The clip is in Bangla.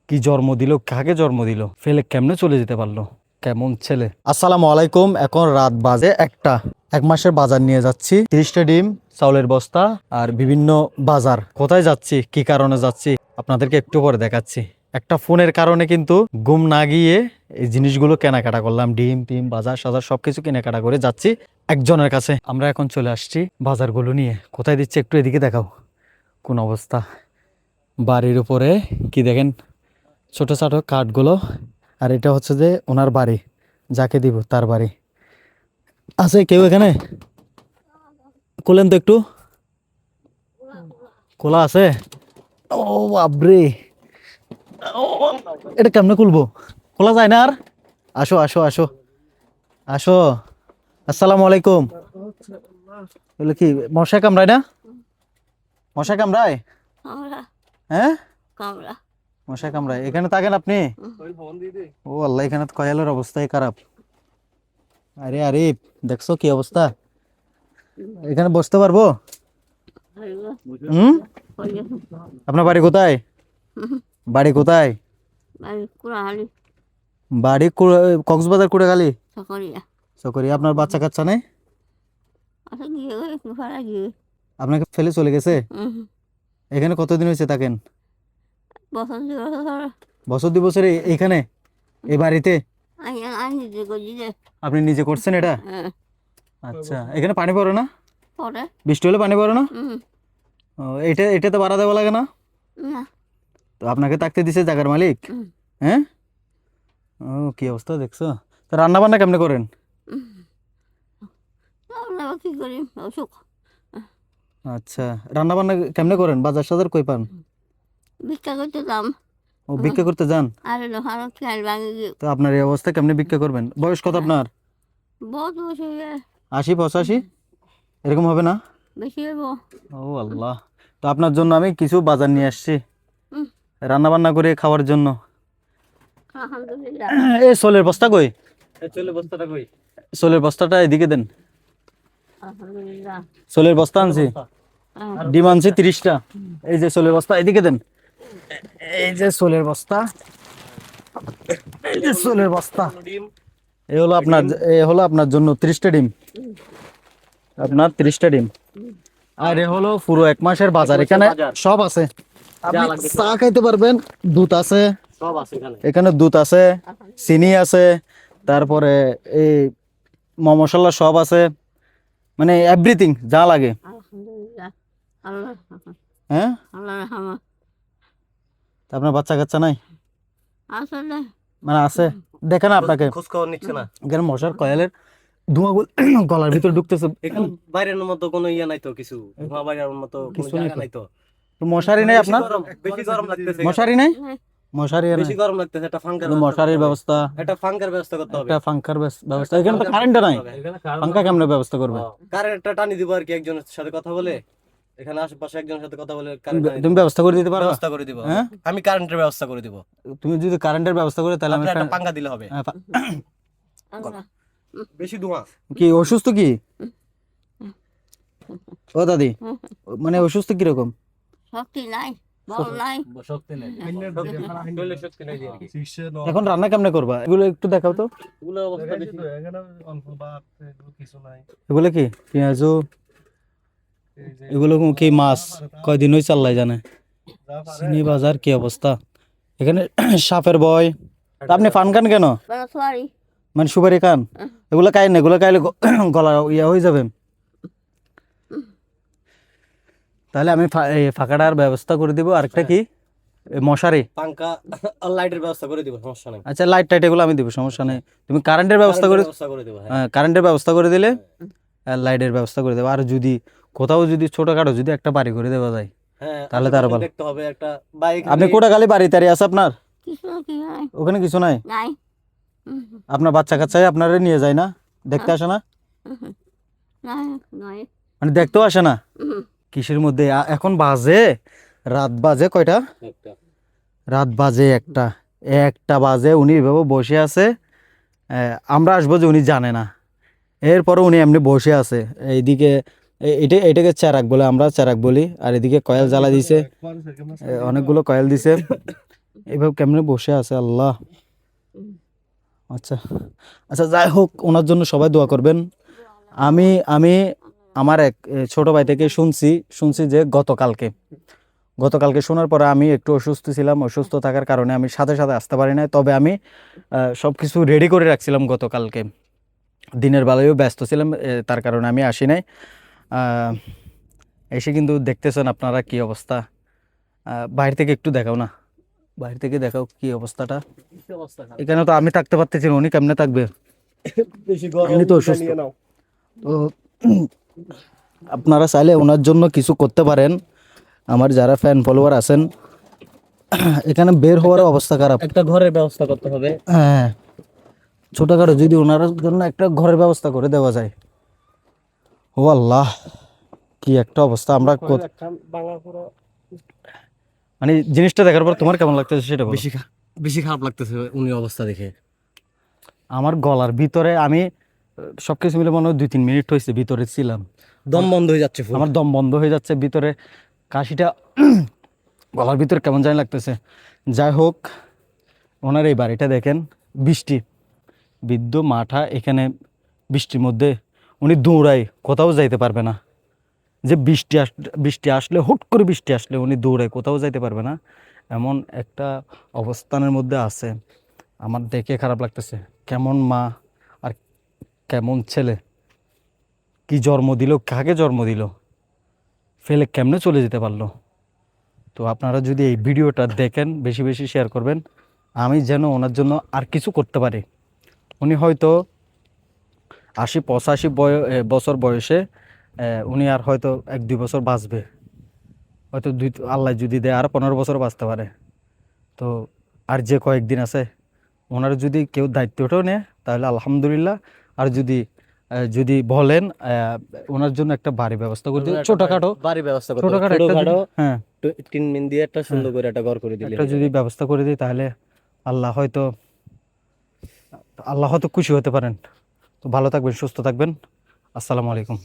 কি জন্ম দিল, কাকে জন্ম দিল, ফেলে কেমনে চলে যেতে পারলো, কেমন ছেলে। আসসালামু আলাইকুম। এখন রাত বাজে 1টা। 1 মাসের বাজার নিয়ে যাচ্ছি, 30টা ডিম, চাউলের বস্তা আর বিভিন্ন বাজার। কোথায় যাচ্ছি, কি কারণে যাচ্ছি আপনাদেরকে একটু পরে দেখাচ্ছি। একটা ফোনের কারণে কিন্তু ঘুম না গিয়ে এই জিনিসগুলো কেনাকাটা করলাম। ডিম টিম বাজার সাজার সবকিছু কেনাকাটা করে যাচ্ছি একজনের কাছে। আমরা এখন চলে আসছি বাজারগুলো নিয়ে। কোথায় দিচ্ছে একটু এদিকে দেখাও, কোন অবস্থা। বাড়ির উপরে কি দেখেন, ছোট ছোট কাঠগুলো। আর এটা হচ্ছে যে ওনার বাড়ি, যাকে দিব তার বাড়ি। আছে কেউ এখানে? খুলেন তো একটু, খোলা আছে? ও বাবরে, ও, এটা কেমনে খুলবো, খোলা যায় না আর? আসো আসো আসো আসো। আসসালামু আলাইকুম। বলে কি মশা কামড়ায় না? মশা কামড়ায়? কামড়া হ্যাঁ, কামড়া মশা কামড়ায়। এখানে থাকেন আপনি? ও আল্লাহ, এখানে তো কয়ালের অবস্থাই খারাপ। আরে আরিফ, দেখছো কি অবস্থা? এখানে বসতে পারবো? হুম, আপনার বাড়ি কোথায়? বাড়ি কোথায়? কুড়াহালি বাড়ি কক্সবাজার কুড়েখালী। সকরিয়া সকরি। আপনার বাচ্চা কাচ্চা নেই? আচ্ছা গিয়ে একটু ভাড়া গিয়ে আপনাকে ফেলে চলে গেছে? এখানে কতদিন হয়েছে থাকেন? বসন্ত বছর বছর 2 বছর এইখানে, এই বাড়িতে? আমি আমি নিজে করছি যে আপনি নিজে করছেন এটা? আচ্ছা, এখানে পানি পড়ে না? পরে বৃষ্টি হলে পানি পড়ে না? ও, এটা তো ভাড়া দেওয়া লাগে না? না তো আপনাকে থাকতে দিছে জায়গার মালিক? হ্যাঁ। ও কি অবস্থা দেখছো। তো রান্না বান্না কেমনে করেন? আমরা কি করি অসুখ আচ্ছা, রান্না বান্না কেমনে করেন? বাজার সাজার কই পান? ভিক্ষা করতে দাম ও ভিক্ষা করতে যান? আর লোহার খেয়াল ভাঙে গিয়ে তো আপনার এই অবস্থা কেমনে ভিক্ষা করবেন? বয়স কত আপনার? বহুত বসে 80 85 এরকম হবে না? বেশি হইব ও আল্লাহ। তো আপনার জন্য আমি কিছু বাজার নিয়ে আসছি হুম। রান্না বান্না করে খাওয়ার জন্য। আলহামদুলিল্লাহ এই সোলের বস্তা কই? সোলের বস্তাটা কই? সোলের বস্তাটা এদিকে দেন। আলহামদুলিল্লাহ সোলের বস্তা আনছি, ডিম আনছি 30টা। এই যে সোলের বস্তা এদিকে দেন। এই যে সোলের বস্তা, এই যে সোলের বস্তা। এই হলো আপনার জন্য 30টা ডিম, আপনার 30টা ডিম। আর এ হলো পুরো 1 মাসের বাজার। এখানে সব আছে, আপনি চা খাইতে পারবেন। দুধ আছে, সব আছে এখানে। এখানে দুধ আছে, চিনি আছে, তারপরে এই মশলা সব আছে, মানে এভরিথিং যা লাগে। আলহামদুলিল্লাহ আল্লাহ হ্যাঁ, আল্লাহ রহমত তা আপনার বাচ্চা কাচ্চা নাই? আসলে মানে আছে, দেখেন আপনাকে খোঁজ খবর নিচ্ছে না এখানে মশার কয়েলের ধোঁয়া গলার ভিতরে ঢুকতেছে। এখানে। বাইরের মতো কোনো ইয়ে নাই তো, কিছু ধোঁয়া বাইরের মতো কোনো কিছু জায়গা নাই তো। তো মশারি নেই আপনার? বেশি গরম লাগতেছে। মশারি নেই? মশারি বেশি গরম লাগতেছে, একটা ফাঙ্কার মশারির ব্যবস্থা, একটা ফাঙ্কার ব্যবস্থা করতে হবে। একটা ফাঙ্কার ব্যবস্থা। এখানে তো কারেন্ট নাই, ফাঙ্কা কেমনে ব্যবস্থা করবে? কারেন্টটা টানি দিব আর কি, একজনের সাথে কথা বলে, এখানে আশেপাশে একজনের সাথে কথা বলে তুমি ব্যবস্থা করে দিতে পারবে? ব্যবস্থা করে দিব। হ্যাঁ, আমি কারেন্টের ব্যবস্থা করে দিব। তুমি যদি কারেন্টের ব্যবস্থা করে তাহলে আমি আপনার একটা পাঙ্খা দিলে হবে। আল্লাহ বেশি ধোঁয়া। কি অসুস্থ কি? ও দাদি, মানে অসুস্থ কিরকম? শক্তি নাই বল নাই শক্তি নেই, শরীরে শক্তি নেই আর কি। এখন রান্না কেমনে করবা এগুলো একটু দেখাও তো। এগুলো অবস্থা বেশি। এগুলো কি পেঁয়াজু, এগুলো কি মাছ? কয়দিন হই চাল্লাই জানে। চিনি বাজার কি অবস্থা এখানে। সাপের ভয়। তা আপনি ফান খান কেন? সরি মানে সুপারি খান? এগুলো খাই না, এগুলো খাইলে গলা ইয়া হয়ে যাবে। তাহলে আমি এই ফাঁকাটার ব্যবস্থা করে দিব। আরেকটা কি, মশারি, পাঙ্খা আর লাইটের ব্যবস্থা করে দিব, সমস্যা নেই। আচ্ছা লাইট টাইট এগুলো আমি দিব, সমস্যা নেই। তুমি কারেন্টের ব্যবস্থা করে, ব্যবস্থা করে দিব। হ্যাঁ কারেন্টের ব্যবস্থা করে দিলে আর লাইটের ব্যবস্থা করে দেবো। আর যদি কোথাও যদি ছোটখাটো যদি একটা বাড়ি করে দেওয়া যায় হ্যাঁ, তাহলে তার ভালো। দেখতে হবে একটা বাইক। আপনি কোটাখালী বাড়ি টাড়ি আছে আপনার? কিছু কি নাই ওখানে কিছু নাই? নাই আপনার বাচ্চা কাচ্চাই আপনারা নিয়ে যায় না, দেখতে আসে না? নাই নাই মানে দেখতেও আসে না? কিসের মধ্যে এখন বাজে, রাত বাজে কয়টা? রাত বাজে 1টা। 1টা বাজে, উনি এভাবে বসে আছে। আমরা আসবো যে উনি জানে না, এরপরে উনি এমনি বসে আছে। এইদিকে এটাকে চেরাক বলে, আমরা চেরাক বলি। আর এদিকে কয়েল জ্বালা দিছে, অনেকগুলো কয়েল দিছে। এভাবে কেমনে বসে আছে আল্লাহ। হুম। আচ্ছা আচ্ছা, যাই হোক, ওনার জন্য সবাই দোয়া করবেন। আমি আমি আমার এক ছোট ভাই থেকে শুনছি যে গতকালকে শোনার পরে আমি একটু অসুস্থ ছিলাম। অসুস্থ থাকার কারণে আমি সাথে সাথে আসতে পারি নাই। তবে আমি সব কিছু রেডি করে রাখছিলাম গতকালকে। দিনের বেলায়ও ব্যস্ত ছিলাম, তার কারণে আমি আসি নাই। আহ, এসে কিন্তু দেখতেছেন আপনারা কি অবস্থা। বাইরে থেকে একটু দেখাও না, বাইরে থেকে দেখাও কি অবস্থাটা। কি অবস্থা খারাপ? এখানে তো আমি থাকতে পারতেছি না, উনি কেমনে থাকবে? বেশি গরম এমনি তো এটা অসুস্থ। নিয়ে নাও। তো আপনারা চাইলে ওনার জন্য কিছু করতে পারেন। আমার যারা ফ্যান ফলোয়ার আছেন, এখানে বের হওয়ার অবস্থা খারাপ। একটা ঘরের ব্যবস্থা করতে হবে। হ্যাঁ, ছোটখাটো যদি ওনার জন্য একটা ঘরের ব্যবস্থা করে দেওয়া যায়। ও আল্লাহ, কি একটা অবস্থা। আমরা মানে জিনিসটা দেখার পর তোমার কেমন লাগতেছে সেটা বলো। বেশি খারাপ লাগতেছে উনি অবস্থা দেখে। আমার গলার ভিতরে আমি সবকিছু মিলে মনে হয় 2-3 মিনিট হয়েছে ভিতরে ছিলাম। দম বন্ধ হয়ে যাচ্ছে ফুল। আমার দম বন্ধ হয়ে যাচ্ছে ভিতরে, কাশিটা গলার ভিতরে কেমন জানি লাগতেছে। যাই হোক, ওনার এই বাড়িটা দেখেন, বৃষ্টি বৃদ্ধ মাঠা, এখানে বৃষ্টির মধ্যে উনি দৌড়ায়, কোথাও যাইতে পারবে না। যে বৃষ্টি আসলে, হুট করে বৃষ্টি আসলে উনি দৌড়ায়, কোথাও যাইতে পারবে না, এমন একটা অবস্থানের মধ্যে আছে। আমার দেখে খারাপ লাগতেছে। কেমন মা আর কেমন ছেলে, কি জন্ম দিল, কাকে জন্ম দিল, ফেলে কেমনে চলে যেতে পারলো। তো আপনারা যদি এই ভিডিওটা দেখেন, বেশি বেশি শেয়ার করবেন, আমি যেন ওনার জন্য আর কিছু করতে পারি। উনি হয়তো 80-85 বছর বয়সে উনি আর হয়তো 1-2 বছর বাঁচবে, হয়তো আল্লাহ যদি দেয় আর 15 বছর বাঁচতে পারে। তো আর যে কয়েকদিন আছে, ওনার যদি কেউ দায়িত্বটাও নেয় তাহলে আলহামদুলিল্লাহ। আর যদি বলেন ওনার জন্য একটা বাড়ি ব্যবস্থা করে দিও, ছোটখাটো বাড়ির ব্যবস্থা করতে হবে। ছোটখাটো একটা ছোটখাটো হ্যাঁ, টিন মিন দিয়ে একটা সুন্দর করে একটা ঘর করে দিলে একটা যদি ব্যবস্থা করে দিই তাহলে আল্লাহ হয়তো আল্লাহ হয়তো খুশি হতে পারেন। তো ভালো থাকবেন, সুস্থ থাকবেন। আসসালামু আলাইকুম।